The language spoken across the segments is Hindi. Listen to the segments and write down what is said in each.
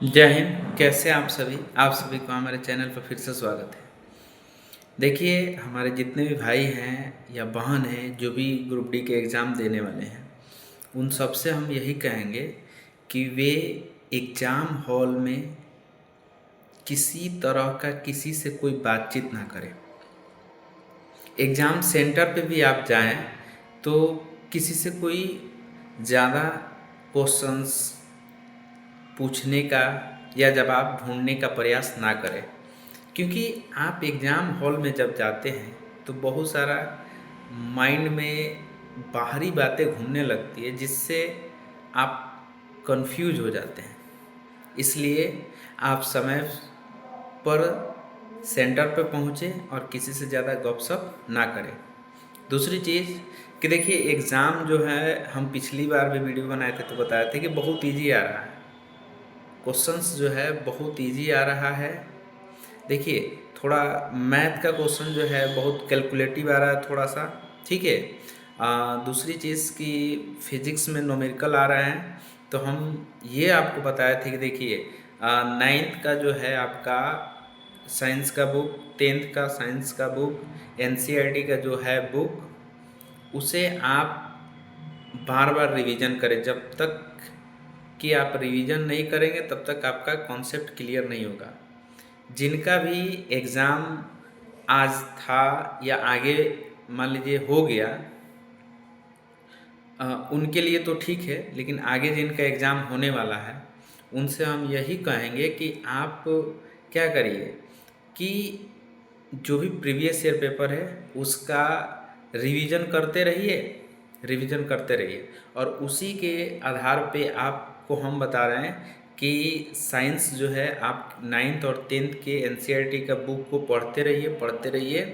जय हिंद। कैसे आप सभी को हमारे चैनल पर फिर से स्वागत है। देखिए, हमारे जितने भी भाई हैं या बहन हैं जो भी ग्रुप डी के एग्ज़ाम देने वाले हैं, उन सब से हम यही कहेंगे कि वे एग्ज़ाम हॉल में किसी तरह का किसी से कोई बातचीत ना करें। एग्ज़ाम सेंटर पे भी आप जाएं तो किसी से कोई ज़्यादा क्वेश्चंस पूछने का या जवाब ढूंढने का प्रयास ना करें, क्योंकि आप एग्ज़ाम हॉल में जब जाते हैं तो बहुत सारा माइंड में बाहरी बातें घूमने लगती है, जिससे आप कंफ्यूज हो जाते हैं। इसलिए आप समय पर सेंटर पर पहुँचें और किसी से ज़्यादा गपशप ना करें। दूसरी चीज़ कि देखिए, एग्ज़ाम जो है, हम पिछली बार भी वीडियो बनाए थे तो बताए थे कि बहुत ईजी आ रहा है, क्वेश्चंस जो है बहुत ईजी आ रहा है। देखिए, थोड़ा मैथ का क्वेश्चन जो है बहुत कैलकुलेटिव आ रहा है थोड़ा सा, ठीक है। दूसरी चीज़ की फिजिक्स में न्यूमेरिकल आ रहा है। तो हम ये आपको बताए थे कि देखिए, नाइन्थ का जो है आपका साइंस का बुक, टेंथ का साइंस का बुक, एनसीईआरटी का जो है बुक, उसे आप बार बार रिवीजन करें। जब तक कि आप रिवीजन नहीं करेंगे तब तक आपका कॉन्सेप्ट क्लियर नहीं होगा। जिनका भी एग्ज़ाम आज था या आगे मान लीजिए हो गया, उनके लिए तो ठीक है, लेकिन आगे जिनका एग्ज़ाम होने वाला है उनसे हम यही कहेंगे कि आप क्या करिए कि जो भी प्रीवियस ईयर पेपर है उसका रिवीजन करते रहिए, रिवीजन करते रहिए। और उसी के आधार पे आपको हम बता रहे हैं कि साइंस जो है आप नाइन्थ और टेंथ के एनसीईआरटी का बुक को पढ़ते रहिए।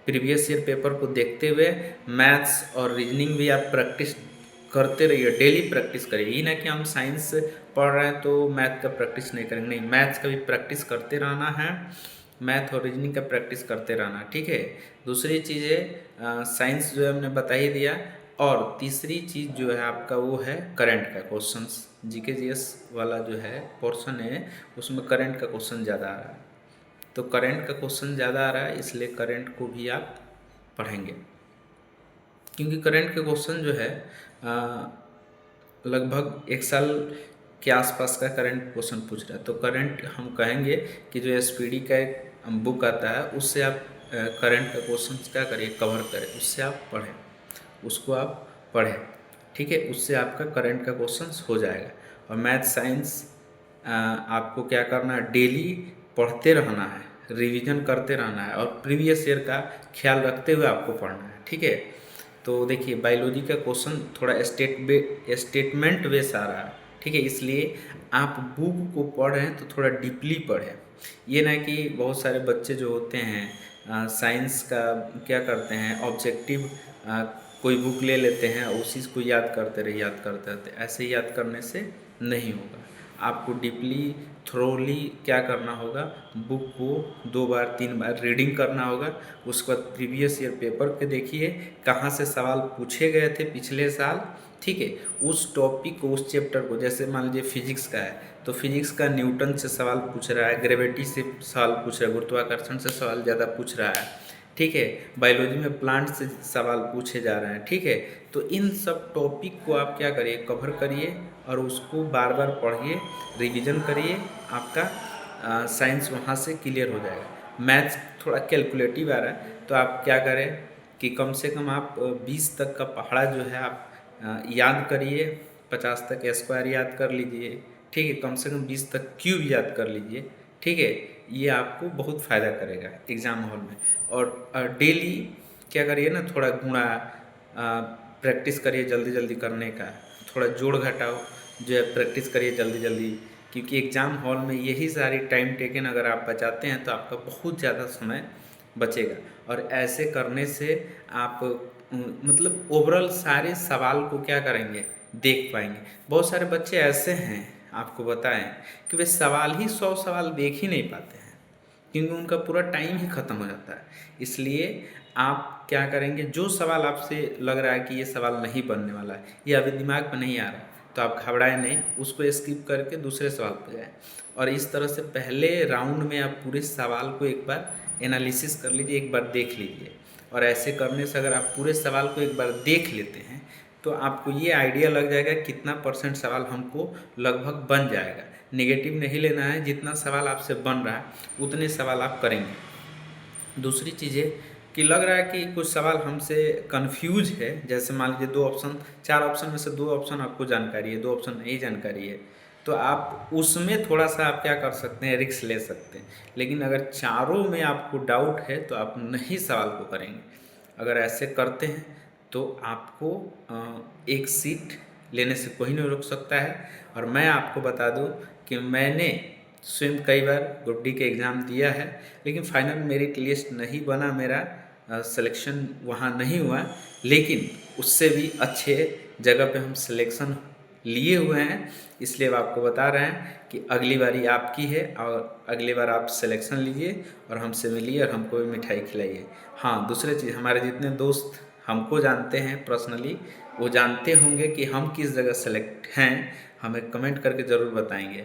प्रीवियस ईयर पेपर को देखते हुए मैथ्स और रीजनिंग भी आप प्रैक्टिस करते रहिए, डेली प्रैक्टिस करिए। ये ना कि हम साइंस पढ़ रहे हैं तो मैथ का प्रैक्टिस नहीं करेंगे, नहीं, मैथ्स का भी प्रैक्टिस करते रहना है, मैथ और रीजनिंग का प्रैक्टिस करते रहना, ठीक है। दूसरी चीज़ है साइंस जो है हमने बता ही दिया। और तीसरी चीज़ जो है आपका वो है करंट का क्वेश्चंस, जीके जीएस वाला जो है पोर्शन है उसमें करंट का क्वेश्चन ज़्यादा आ रहा है। तो करंट का क्वेश्चन ज़्यादा आ रहा है, इसलिए करंट को भी आप पढ़ेंगे, क्योंकि करंट के क्वेश्चन जो है लगभग एक साल के आसपास का करंट क्वेश्चन पूछ रहा है। तो करंट हम कहेंगे कि जो एसपीडी का एक बुक आता है उससे आप करंट का क्वेश्चन क्या करिए, कवर करें, उससे आप पढ़ें, उसको आप पढ़ें, ठीक है। उससे आपका करंट का क्वेश्चन हो जाएगा। और मैथ साइंस आपको क्या करना है, डेली पढ़ते रहना है, रिवीजन करते रहना है और प्रीवियस ईयर का ख्याल रखते हुए आपको पढ़ना है, ठीक है। तो देखिए, बायोलॉजी का क्वेश्चन थोड़ा स्टेटमेंट बेस आ रहा है, ठीक है। इसलिए आप बुक को पढ़ रहे हैं तो थोड़ा डीपली पढ़ें। ये ना कि बहुत सारे बच्चे जो होते हैं साइंस का क्या करते हैं, ऑब्जेक्टिव कोई बुक ले लेते हैं और उसी को याद करते रहते। ऐसे याद करने से नहीं होगा। आपको डीपली थ्रोली क्या करना होगा, बुक को 2 बार 3 बार रीडिंग करना होगा। उसके बाद प्रीवियस ईयर पेपर के देखिए कहाँ से सवाल पूछे गए थे पिछले साल, ठीक है। उस टॉपिक को, उस चैप्टर को, जैसे मान लीजिए फिजिक्स का है तो फिजिक्स का न्यूटन से सवाल पूछ रहा है, ग्रेविटी से सवाल पूछ रहा है, गुरुत्वाकर्षण से सवाल ज़्यादा पूछ रहा है, ठीक है। बायोलॉजी में प्लांट से सवाल पूछे जा रहे हैं, ठीक है। तो इन सब टॉपिक को आप क्या करिए, कवर करिए और उसको बार बार पढ़िए, रिवीजन करिए। आपका साइंस वहाँ से क्लियर हो जाएगा। मैथ्स थोड़ा कैलकुलेटिव आ रहा है तो आप क्या करें कि कम से कम आप 20 तक का पहाड़ा जो है आप याद करिए, 50 तक स्क्वायर याद कर लीजिए, ठीक है। कम से कम 20 तक क्यूब याद कर लीजिए, ठीक है। ये आपको बहुत फ़ायदा करेगा एग्ज़ाम हॉल में। और डेली क्या करिए ना, थोड़ा गुणा प्रैक्टिस करिए जल्दी जल्दी करने का, थोड़ा जोड़ घटाओ जो है प्रैक्टिस करिए जल्दी जल्दी, क्योंकि एग्ज़ाम हॉल में यही सारी टाइम टेकन अगर आप बचाते हैं तो आपका बहुत ज़्यादा समय बचेगा। और ऐसे करने से आप मतलब ओवरऑल सारे सवाल को क्या करेंगे, देख पाएंगे। बहुत सारे बच्चे ऐसे हैं, आपको बताएं, कि वे सवाल ही 100 सवाल देख ही नहीं पाते हैं, क्योंकि उनका पूरा टाइम ही ख़त्म हो जाता है। इसलिए आप क्या करेंगे, जो सवाल आपसे लग रहा है कि ये सवाल नहीं बनने वाला है, ये अभी दिमाग में नहीं आ रहा, तो आप घबराएं नहीं, उसको स्किप करके दूसरे सवाल पर जाएँ। और इस तरह से पहले राउंड में आप पूरे सवाल को एक बार एनालिसिस कर लीजिए, एक बार देख लीजिए। और ऐसे करने से अगर आप पूरे सवाल को एक बार देख लेते हैं तो आपको ये आइडिया लग जाएगा कितना परसेंट सवाल हमको लगभग बन जाएगा। नेगेटिव नहीं लेना है, जितना सवाल आपसे बन रहा है उतने सवाल आप करेंगे। दूसरी चीज़ है कि लग रहा है कि कुछ सवाल हमसे कंफ्यूज है, जैसे मान लीजिए 2 ऑप्शन, 4 ऑप्शन में से 2 ऑप्शन आपको जानकारी है, 2 ऑप्शन नहीं जानकारी है, तो आप उसमें थोड़ा सा आप क्या कर सकते हैं, रिस्क ले सकते हैं। लेकिन अगर चारों में आपको डाउट है तो आप नहीं सवाल को करेंगे। अगर ऐसे करते हैं तो आपको एक सीट लेने से कोई नहीं रोक सकता है। और मैं आपको बता दूं कि मैंने स्वयं कई बार ग्रुप डी के एग्ज़ाम दिया है, लेकिन फाइनल मेरिट लिस्ट नहीं बना, मेरा सिलेक्शन वहाँ नहीं हुआ, लेकिन उससे भी अच्छे जगह पे हम सिलेक्शन लिए हुए हैं। इसलिए अब आपको बता रहे हैं कि अगली बारी आपकी है और अगली बार आप सिलेक्शन लीजिए और हमसे मिलिए और हमको भी मिठाई खिलाइए। हाँ, दूसरी चीज़, हमारे जितने दोस्त हमको जानते हैं पर्सनली, वो जानते होंगे कि हम किस जगह सेलेक्ट हैं, हमें कमेंट करके ज़रूर बताएंगे।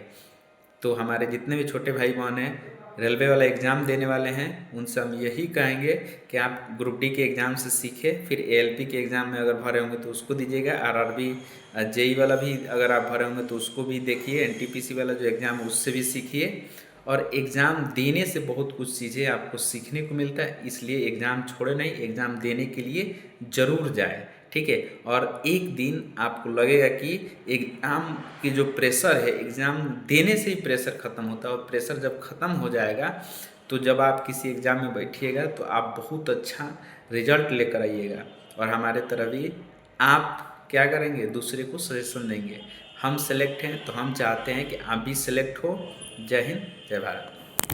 तो हमारे जितने भी छोटे भाई बहन हैं रेलवे वाला एग्ज़ाम देने वाले हैं, उनसे हम यही कहेंगे कि आप ग्रुप डी के एग्ज़ाम से सीखें, फिर एएलपी के एग्ज़ाम में अगर भरे होंगे तो उसको दीजिएगा, आरआरबी जेई वाला भी अगर आप भरे होंगे तो उसको भी देखिए, एनटीपीसी वाला जो एग्ज़ाम है उससे भी सीखिए। और एग्ज़ाम देने से बहुत कुछ चीज़ें आपको सीखने को मिलता है, इसलिए एग्ज़ाम छोड़े नहीं, एग्ज़ाम देने के लिए ज़रूर जाए, ठीक है। और एक दिन आपको लगेगा कि एग्ज़ाम की जो प्रेशर है, एग्ज़ाम देने से ही प्रेशर ख़त्म होता है, और प्रेशर जब ख़त्म हो जाएगा तो जब आप किसी एग्ज़ाम में बैठिएगा तो आप बहुत अच्छा रिजल्ट लेकर आइएगा। और हमारे तरह भी आप क्या करेंगे, दूसरे को सजेशन देंगे। हम सेलेक्ट हैं तो हम चाहते हैं कि आप भी सेलेक्ट हो। जय हिंद, जय भारत।